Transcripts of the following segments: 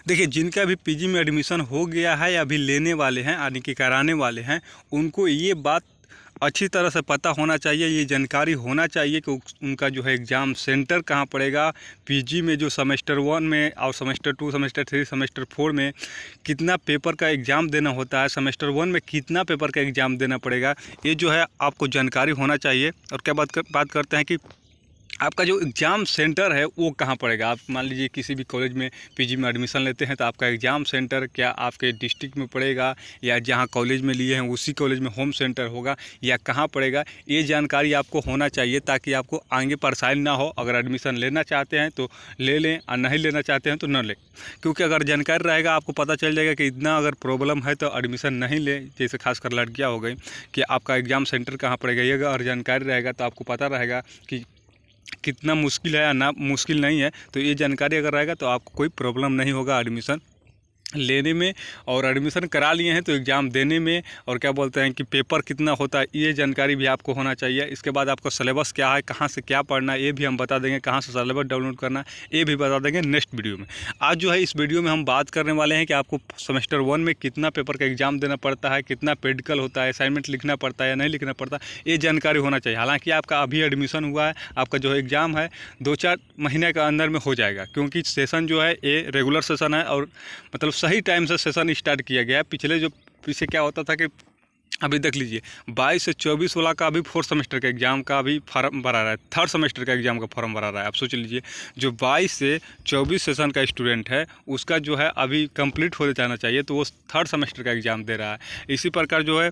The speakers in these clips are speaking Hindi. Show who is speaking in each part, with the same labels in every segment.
Speaker 1: देखिए, जिनका भी पीजी में एडमिशन हो गया है या अभी लेने वाले हैं यानी कि कराने वाले हैं, उनको ये बात अच्छी तरह से पता होना चाहिए, ये जानकारी होना चाहिए कि उनका जो है एग्ज़ाम सेंटर कहाँ पड़ेगा। पीजी में जो सेमेस्टर 1 में और सेमेस्टर 2, सेमेस्टर 3, सेमेस्टर 4 में कितना पेपर का एग्ज़ाम देना होता है, सेमेस्टर 1 में कितना पेपर का एग्ज़ाम देना पड़ेगा, ये जो है आपको जानकारी होना चाहिए। और क्या बात करते हैं कि आपका जो एग्ज़ाम सेंटर है वो कहाँ पड़ेगा। आप मान लीजिए किसी भी कॉलेज में पीजी में एडमिशन लेते हैं तो आपका एग्ज़ाम सेंटर क्या आपके डिस्ट्रिक्ट में पड़ेगा या जहाँ कॉलेज में लिए हैं उसी कॉलेज में होम सेंटर होगा या कहाँ पड़ेगा, ये जानकारी आपको होना चाहिए ताकि आपको आगे परेशानी ना हो। अगर एडमिशन लेना चाहते हैं तो ले लें और नहीं लेना चाहते हैं तो न लें, क्योंकि अगर जानकारी रहेगा आपको पता चल जाएगा कि इतना अगर प्रॉब्लम है तो एडमिशन नहीं लें। जैसे खासकर लड़कियाँ हो गई कि आपका एग्ज़ाम सेंटर कहाँ पड़ेगा, ये अगर जानकारी रहेगा तो आपको पता रहेगा कि कितना मुश्किल है या ना मुश्किल नहीं है। तो ये जानकारी अगर रहेगा तो आपको कोई प्रॉब्लम नहीं होगा एडमिशन लेने में। और एडमिशन करा लिए हैं तो एग्ज़ाम देने में और क्या बोलते हैं कि पेपर कितना होता है, ये जानकारी भी आपको होना चाहिए। इसके बाद आपका सिलेबस क्या है, कहाँ से क्या पढ़ना है, ये भी हम बता देंगे। कहाँ से सिलेबस डाउनलोड करना है ये भी बता देंगे नेक्स्ट वीडियो में। आज जो है इस वीडियो में हम बात करने वाले हैं कि आपको सेमेस्टर 1 में कितना पेपर का एग्ज़ाम देना पड़ता है, कितना प्रैक्टिकल होता है, असाइनमेंट लिखना पड़ता है या नहीं लिखना पड़ता, ये जानकारी होना चाहिए। हालाँकि आपका अभी एडमिशन हुआ है, आपका जो एग्ज़ाम है 2-4 महीने का अंदर में हो जाएगा, क्योंकि सेशन जो है ये रेगुलर सेशन है और मतलब सही टाइम से सेशन स्टार्ट किया गया है। पीछे क्या होता था कि अभी देख लीजिए 22 से 24 वाला का अभी 4th सेमेस्टर का एग्ज़ाम का अभी फॉर्म भरा रहा है, 3rd सेमेस्टर का एग्ज़ाम का फॉर्म भरा रहा है। आप सोच लीजिए जो 22 से 24 सेशन का स्टूडेंट है उसका जो है अभी कंप्लीट हो जाना चाहिए, तो वो 3rd सेमेस्टर का एग्ज़ाम दे रहा है। इसी प्रकार जो है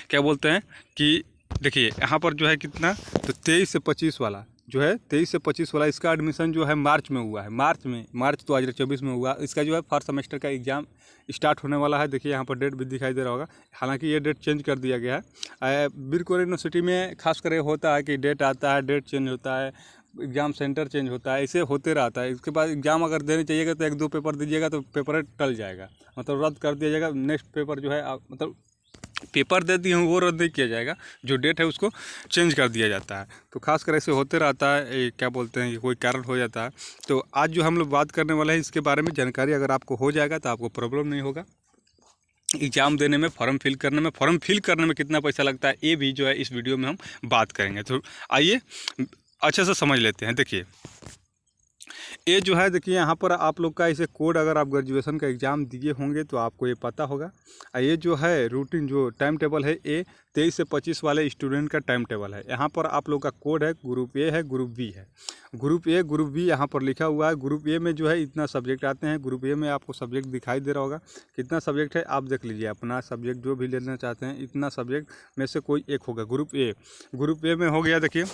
Speaker 1: क्या बोलते हैं कि देखिए यहाँ पर जो है कितना, तो 23 से 25 वाला जो है 23 से 25 वाला इसका एडमिशन जो है मार्च में हुआ है। मार्च तो आज 24 में हुआ। इसका जो है 1st सेमेस्टर का एग्ज़ाम स्टार्ट होने वाला है। देखिए यहाँ पर डेट भी दिखाई दे रहा होगा, हालांकि ये डेट चेंज कर दिया गया है। बीर कोर यूनिवर्सिटी में खास कर होता है कि डेट आता है, डेट चेंज होता है, एग्ज़ाम सेंटर चेंज होता है, ऐसे होते रहता है। इसके बाद एग्ज़ाम अगर देने चाहिएगा तो 1-2 पेपर दीजिएगा तो पेपर टल जाएगा, मतलब रद्द कर दिया जाएगा। नेक्स्ट पेपर जो है मतलब पेपर दे दिए हूँ वो रद्द नहीं किया जाएगा, जो डेट है उसको चेंज कर दिया जाता है। तो खास कर ऐसे होते रहता है, क्या बोलते हैं, कोई कारण हो जाता है। तो आज जो हम लोग बात करने वाले हैं इसके बारे में जानकारी अगर आपको हो जाएगा तो आपको प्रॉब्लम नहीं होगा एग्ज़ाम देने में, फॉर्म फिल करने में कितना पैसा लगता है ये भी जो है इस वीडियो में हम बात करेंगे। तो आइए अच्छे से समझ लेते हैं। देखिए ये जो है, देखिए यहाँ पर आप लोग का ऐसे कोड, अगर आप ग्रेजुएशन का एग्ज़ाम दिए होंगे तो आपको ये पता होगा। ये जो है रूटीन जो टाइम टेबल है ये 23 से 25 वाले स्टूडेंट का टाइम टेबल है। यहाँ पर आप लोग का कोड है, ग्रुप ए है, ग्रुप बी है। ग्रुप ए ग्रुप बी यहाँ पर लिखा हुआ है। ग्रुप ए में जो है इतना सब्जेक्ट आते हैं। ग्रुप ए में आपको सब्जेक्ट दिखाई दे रहा होगा कितना सब्जेक्ट है, आप देख लीजिए अपना सब्जेक्ट जो भी लेना चाहते हैं, इतना सब्जेक्ट में से कोई एक होगा। ग्रुप ए में हो गया, देखिए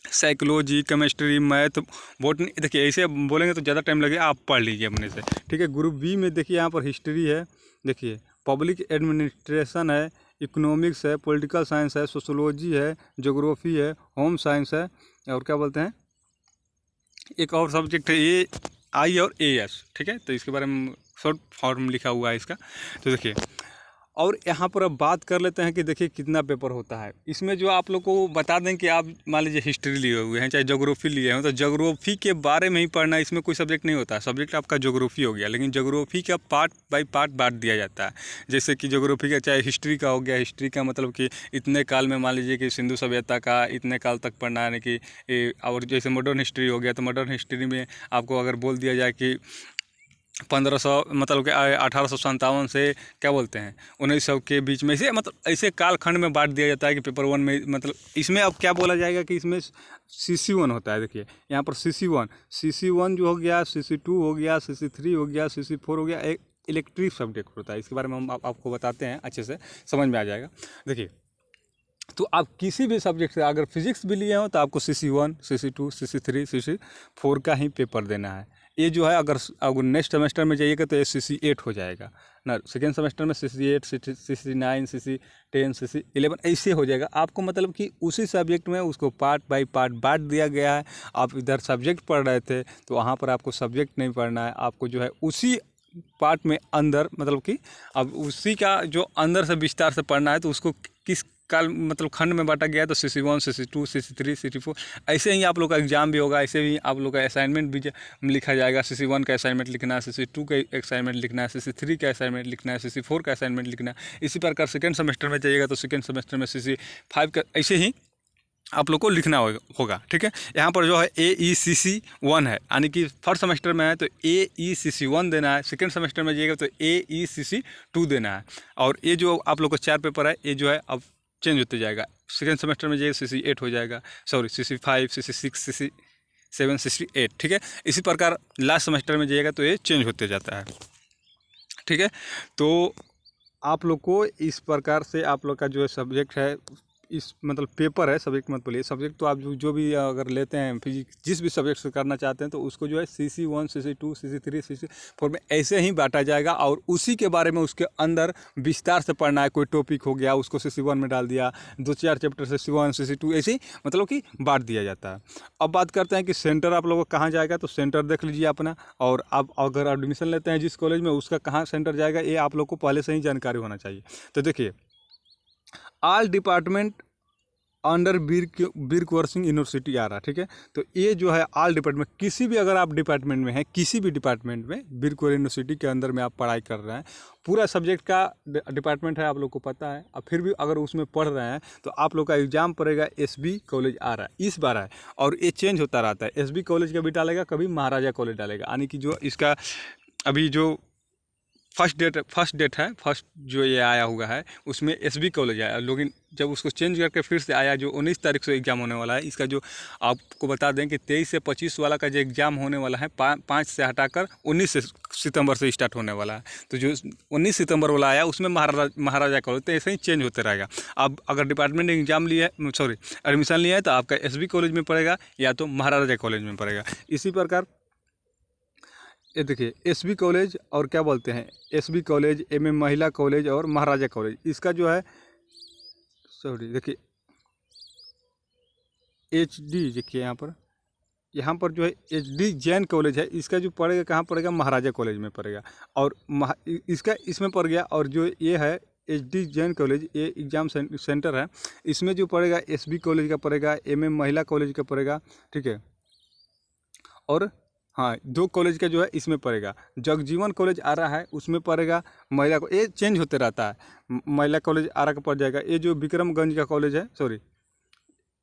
Speaker 1: साइकोलॉजी, केमिस्ट्री, मैथ, बॉटनी। देखिए ऐसे बोलेंगे तो ज़्यादा टाइम लगेगा, आप पढ़ लीजिए अपने से, ठीक है। ग्रुप बी में देखिए यहाँ पर हिस्ट्री है, देखिए पब्लिक एडमिनिस्ट्रेशन है, इकोनॉमिक्स है, पॉलिटिकल साइंस है, सोशोलॉजी है, ज्योग्राफी है, होम साइंस है, और क्या बोलते हैं एक और सब्जेक्ट है ए आई और ए एस, ठीक है। तो इसके बारे में शॉर्ट फॉर्म लिखा हुआ है इसका। तो देखिए और यहाँ पर अब बात कर लेते हैं कि देखिए कितना पेपर होता है। इसमें जो आप लोग को बता दें कि आप मान लीजिए हिस्ट्री लिए हुए हैं चाहे ज्योग्राफी लिए हैं, तो ज्योग्राफी के बारे में ही पढ़ना है, इसमें कोई सब्जेक्ट नहीं होता। सब्जेक्ट आपका ज्योग्राफी हो गया, लेकिन ज्योग्राफी का पार्ट बाय पार्ट बांट दिया जाता है। जैसे कि ज्योग्राफी का चाहे हिस्ट्री का हो गया, हिस्ट्री का मतलब कि इतने काल में मान लीजिए कि सिंधु सभ्यता का इतने काल तक पढ़ना है, यानी कि और जैसे मॉडर्न हिस्ट्री हो गया, तो मॉडर्न हिस्ट्री में आपको अगर बोल दिया जाए कि 1500 मतलब कि 1857 से क्या बोलते हैं 1900 के बीच में, ऐसे मतलब ऐसे कालखंड में बांट दिया जाता है कि पेपर 1 में मतलब इसमें अब क्या बोला जाएगा कि इसमें CC1 होता है। देखिए यहाँ पर CC1 जो हो गया, CC2 हो गया, CC3 हो गया, CC4 हो गया, एक इलेक्ट्रिक सब्जेक्ट होता है। इसके बारे में हम आपको बताते हैं, अच्छे से समझ में आ जाएगा। देखिए तो आप किसी भी सब्जेक्ट से अगर फिजिक्स भी लिए हो तो आपको CC1, CC2, CC3, CC4 का ही पेपर देना है। ये जो है अगर नेक्स्ट सेमेस्टर में जाइएगा तो ये CC8 हो जाएगा ना, सेकेंड सेमेस्टर में CC8, CC9, CC10, CC11 ऐसे हो जाएगा। आपको मतलब कि उसी सब्जेक्ट में उसको पार्ट बाय पार्ट बांट दिया गया है। आप इधर सब्जेक्ट पढ़ रहे थे तो वहाँ पर आपको सब्जेक्ट नहीं पढ़ना है, आपको जो है उसी पार्ट में अंदर मतलब कि अब उसी का जो अंदर से विस्तार से पढ़ना है, तो उसको किस काल मतलब खंड में बांटा गया है, तो CC1, CC2, CC3, CC4 ऐसे ही आप लोग का एग्जाम भी होगा, ऐसे ही आप लोग का असाइनमेंट भी लिखा जाएगा। CC1 का असाइनमेंट लिखना है, CC2 का असाइनमेंट लिखना है, CC3 का असाइनमेंट लिखना है, CC4 का असाइनमेंट लिखना है। इसी प्रकार सेकेंड सेमेस्टर में जाइएगा तो सेकेंड सेमेस्टर में CC5 का ऐसे ही आप लोग को लिखना होगा। ठीक है, यहाँ पर जो है AECC1 है, यानी कि फर्स्ट सेमेस्टर में है तो AECC1 देना है, सेकेंड सेमेस्टर में जाइएगा तो AECC2 देना है। और ये जो आप लोग को 4 पेपर है, ये जो है अब चेंज होते जाएगा। सेकेंड सेमेस्टर में जाइएगा CC8 हो जाएगा, sorry CC5, CC6, CC7, CC8। ठीक है, इसी प्रकार लास्ट सेमेस्टर में जाइएगा तो ये चेंज होते जाता है। ठीक है, तो आप लोग को इस प्रकार से आप लोग का जो है सब्जेक्ट है, इस मतलब पेपर है, सब्जेक्ट मत बोलिए, सब्जेक्ट तो आप जो भी अगर लेते हैं फिजिक्स, जिस भी सब्जेक्ट से करना चाहते हैं तो उसको जो है CC1, CC2, CC3, CC4 में ऐसे ही बांटा जाएगा। और उसी के बारे में उसके अंदर विस्तार से पढ़ना है। कोई टॉपिक हो गया उसको CC1 में डाल दिया, 2-4 चैप्टर CC1, CC2 ऐसे ही मतलब कि बांट दिया जाता है। अब बात करते हैं कि सेंटर आप लोगों का कहाँ जाएगा, तो सेंटर देख लीजिए अपना। और आप अगर एडमिशन लेते हैं जिस कॉलेज में, उसका कहाँ सेंटर जाएगा ये आप लोग को पहले से ही जानकारी होना चाहिए। तो देखिए, ऑल डिपार्टमेंट अंडर वीर कुंवर सिंह यूनिवर्सिटी आ रहा है। ठीक है, तो ये जो है ऑल डिपार्टमेंट, किसी भी अगर आप डिपार्टमेंट में हैं, किसी भी डिपार्टमेंट में वीर कुंवर यूनिवर्सिटी के अंदर में आप पढ़ाई कर रहे हैं, पूरा सब्जेक्ट का डिपार्टमेंट है, आप लोग को पता है। अब फिर भी अगर उसमें पढ़ रहे हैं तो आप लोग का एग्जाम पड़ेगा SB कॉलेज आ रहा है, इस बार है। और ये चेंज होता रहता है, SB कॉलेज का भी डालेगा, कभी महाराजा कॉलेज डालेगा। यानी कि जो इसका अभी जो फर्स्ट डेट है, फर्स्ट जो ये आया हुआ है उसमें SB कॉलेज आया, लेकिन जब उसको चेंज करके फिर से आया जो 19 तारीख से एग्ज़ाम होने वाला है। इसका जो आपको बता दें कि 23 से 25 वाला का जो एग्ज़ाम होने वाला है 5 से हटाकर 19 सितंबर से स्टार्ट होने वाला है। तो जो 19 सितंबर वाला आया उसमें महाराजा कॉलेज, तो ऐसे ही चेंज होते रहेगा। अब अगर डिपार्टमेंट एग्जाम लिया है, सॉरी एडमिशन लिया है, तो आपका SB कॉलेज में पड़ेगा या तो महाराजा कॉलेज में पड़ेगा। इसी प्रकार ये देखिए, SB कॉलेज और क्या बोलते हैं, SB कॉलेज, MM महिला कॉलेज और महाराजा कॉलेज, इसका जो है सॉरी देखिए HD, देखिए यहाँ पर जो है HD जैन कॉलेज है, इसका जो पड़ेगा कहाँ पड़ेगा, महाराजा कॉलेज में पड़ेगा। और इसका इसमें पड़ गया। और जो ये है HD जैन कॉलेज, ये एग्ज़ाम सेंटर है, इसमें जो पड़ेगा SB कॉलेज का पड़ेगा, MM महिला कॉलेज का पड़ेगा। ठीक है, और हाँ 2 कॉलेज का जो है इसमें पड़ेगा। जगजीवन कॉलेज आ रहा है उसमें पड़ेगा महिला को, ये चेंज होते रहता है। महिला कॉलेज आ रहा का पड़ जाएगा। ये जो विक्रमगंज का कॉलेज है, सॉरी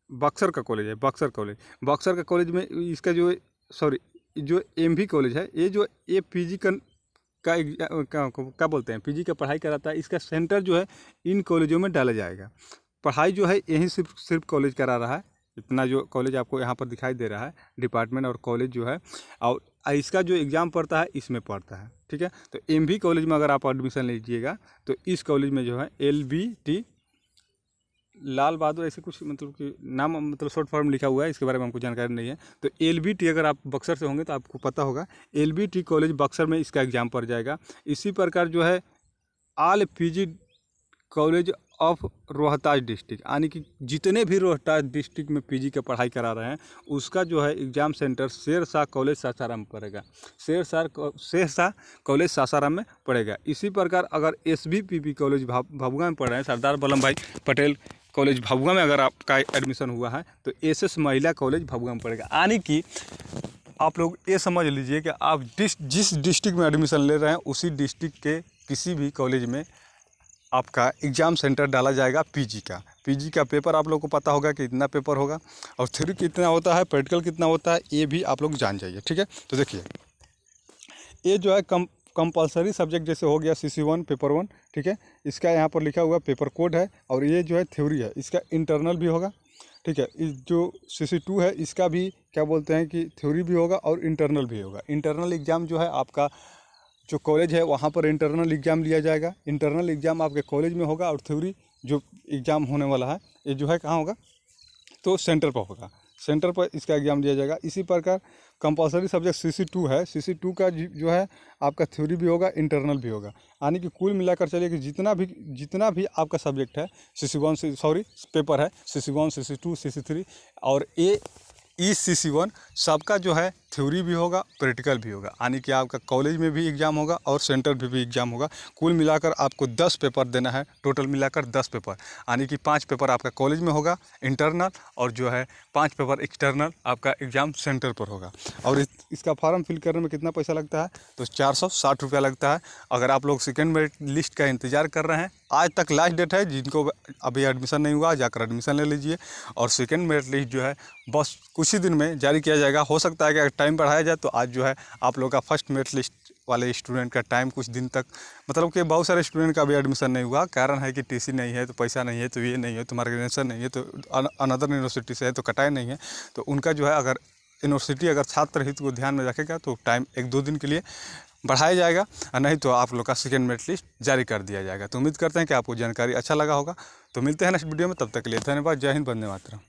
Speaker 1: बक्सर का कॉलेज है, बक्सर का कॉलेज में इसका जो सॉरी जो MV कॉलेज है, ये जो ये PG क्या बोलते हैं, PG का पढ़ाई कराता है, इसका सेंटर जो है इन कॉलेजों में डाला जाएगा। पढ़ाई जो है यहीं सिर्फ कॉलेज करा रहा है। इतना जो कॉलेज आपको यहाँ पर दिखाई दे रहा है, डिपार्टमेंट और कॉलेज जो है, और इसका जो एग्ज़ाम पड़ता है इसमें पड़ता है। ठीक है, तो MV कॉलेज में अगर आप एडमिशन लीजिएगा तो इस कॉलेज में जो है LBT लाल बहादुर ऐसे कुछ मतलब कि नाम मतलब शॉर्ट फॉर्म लिखा हुआ है, इसके बारे में हमको जानकारी नहीं है। तो LBT अगर आप बक्सर से होंगे तो आपको पता होगा, LBT कॉलेज बक्सर में इसका एग्ज़ाम पड़ जाएगा। इसी प्रकार जो है all PG college of Rohtas district, यानी कि जितने भी रोहतास डिस्ट्रिक्ट में PG का पढ़ाई करा रहे हैं उसका जो है exam centre Shershah college Sasaram में पड़ेगा। शेरशाह कॉलेज सासाराम में पड़ेगा। इसी प्रकार अगर SBPP कॉलेज भभुआ में पढ़ रहे हैं, सरदार वल्लभ भाई पटेल कॉलेज भभुआ में अगर आपका एडमिशन हुआ है तो SS महिला कॉलेज भभुआ में पड़ेगा। यानी कि आप लोग ये समझ लीजिए कि आप जिस डिस्ट्रिक्ट में एडमिशन ले रहे हैं उसी डिस्ट्रिक्ट के किसी भी कॉलेज में आपका एग्ज़ाम सेंटर डाला जाएगा। PG का पेपर आप लोग को पता होगा कि इतना पेपर होगा, और थ्योरी कितना होता है, प्रैक्टिकल कितना होता है, ये भी आप लोग जान जाइए। ठीक है, तो देखिए ये जो है कंपलसरी सब्जेक्ट जैसे हो गया CC1 पेपर 1। ठीक है, इसका यहाँ पर लिखा हुआ पेपर कोड है, और ये जो है थ्योरी है, इसका इंटरनल भी होगा। ठीक है, इस जो CC2 है इसका भी क्या बोलते हैं कि थ्योरी भी होगा और इंटरनल भी होगा। इंटरनल एग्ज़ाम जो है आपका जो कॉलेज है वहाँ पर इंटरनल एग्ज़ाम लिया जाएगा। इंटरनल एग्ज़ाम आपके कॉलेज में होगा, और थ्योरी जो एग्ज़ाम होने वाला है ये जो है कहाँ होगा, तो सेंटर पर होगा, सेंटर पर इसका एग्ज़ाम लिया जाएगा। इसी प्रकार कंपलसरी सब्जेक्ट CC2 है, CC2 का जो है आपका थ्योरी भी होगा, इंटरनल भी होगा। यानी कि कुल मिलाकर चलिए कि जितना भी आपका सब्जेक्ट है पेपर है CC1, CC2, CC3 और ECC1 सबका जो है थ्योरी भी होगा, प्रैक्टिकल भी होगा, यानी कि आपका कॉलेज में भी एग्ज़ाम होगा और सेंटर भी एग्ज़ाम होगा। कुल मिलाकर आपको 10 पेपर देना है, टोटल मिलाकर 10 पेपर, यानी कि 5 पेपर आपका कॉलेज में होगा इंटरनल, और जो है 5 पेपर एक्सटर्नल आपका एग्ज़ाम सेंटर पर होगा। और इसका फॉर्म फिल करने में कितना पैसा लगता है, तो 460 रुपया लगता है। अगर आप लोग सेकेंड मेरिट लिस्ट का इंतज़ार कर रहे हैं, आज तक लास्ट डेट है, जिनको अभी एडमिशन नहीं हुआ जाकर एडमिशन ले लीजिए। और सेकेंड मेरिट लिस्ट जो है बस कुछ ही दिन में जारी किया जाएगा। हो सकता है कि अगर टाइम बढ़ाया जाए तो आज जो है आप लोग का फर्स्ट मेरिट लिस्ट वाले स्टूडेंट का टाइम कुछ दिन तक, मतलब कि बहुत सारे स्टूडेंट का अभी एडमिशन नहीं हुआ, कारण है कि टीसी नहीं है, तो पैसा नहीं है, तो ये नहीं है, तो मार्गदर्शन नहीं है, तो अनदर यूनिवर्सिटी से है तो कटाए नहीं है, तो उनका जो है अगर यूनिवर्सिटी अगर छात्र हित को ध्यान में रखेगा तो टाइम 1-2 दिन के लिए बढ़ाया जाएगा, और नहीं तो आप लोग का सेकेंड मेरिट लिस्ट जारी कर दिया जाएगा। तो उम्मीद करते हैं कि आपको जानकारी अच्छा लगा होगा। तो मिलते हैं नेक्स्ट वीडियो में, तब तक के लिए धन्यवाद। जय हिंद, वंदे मातरम।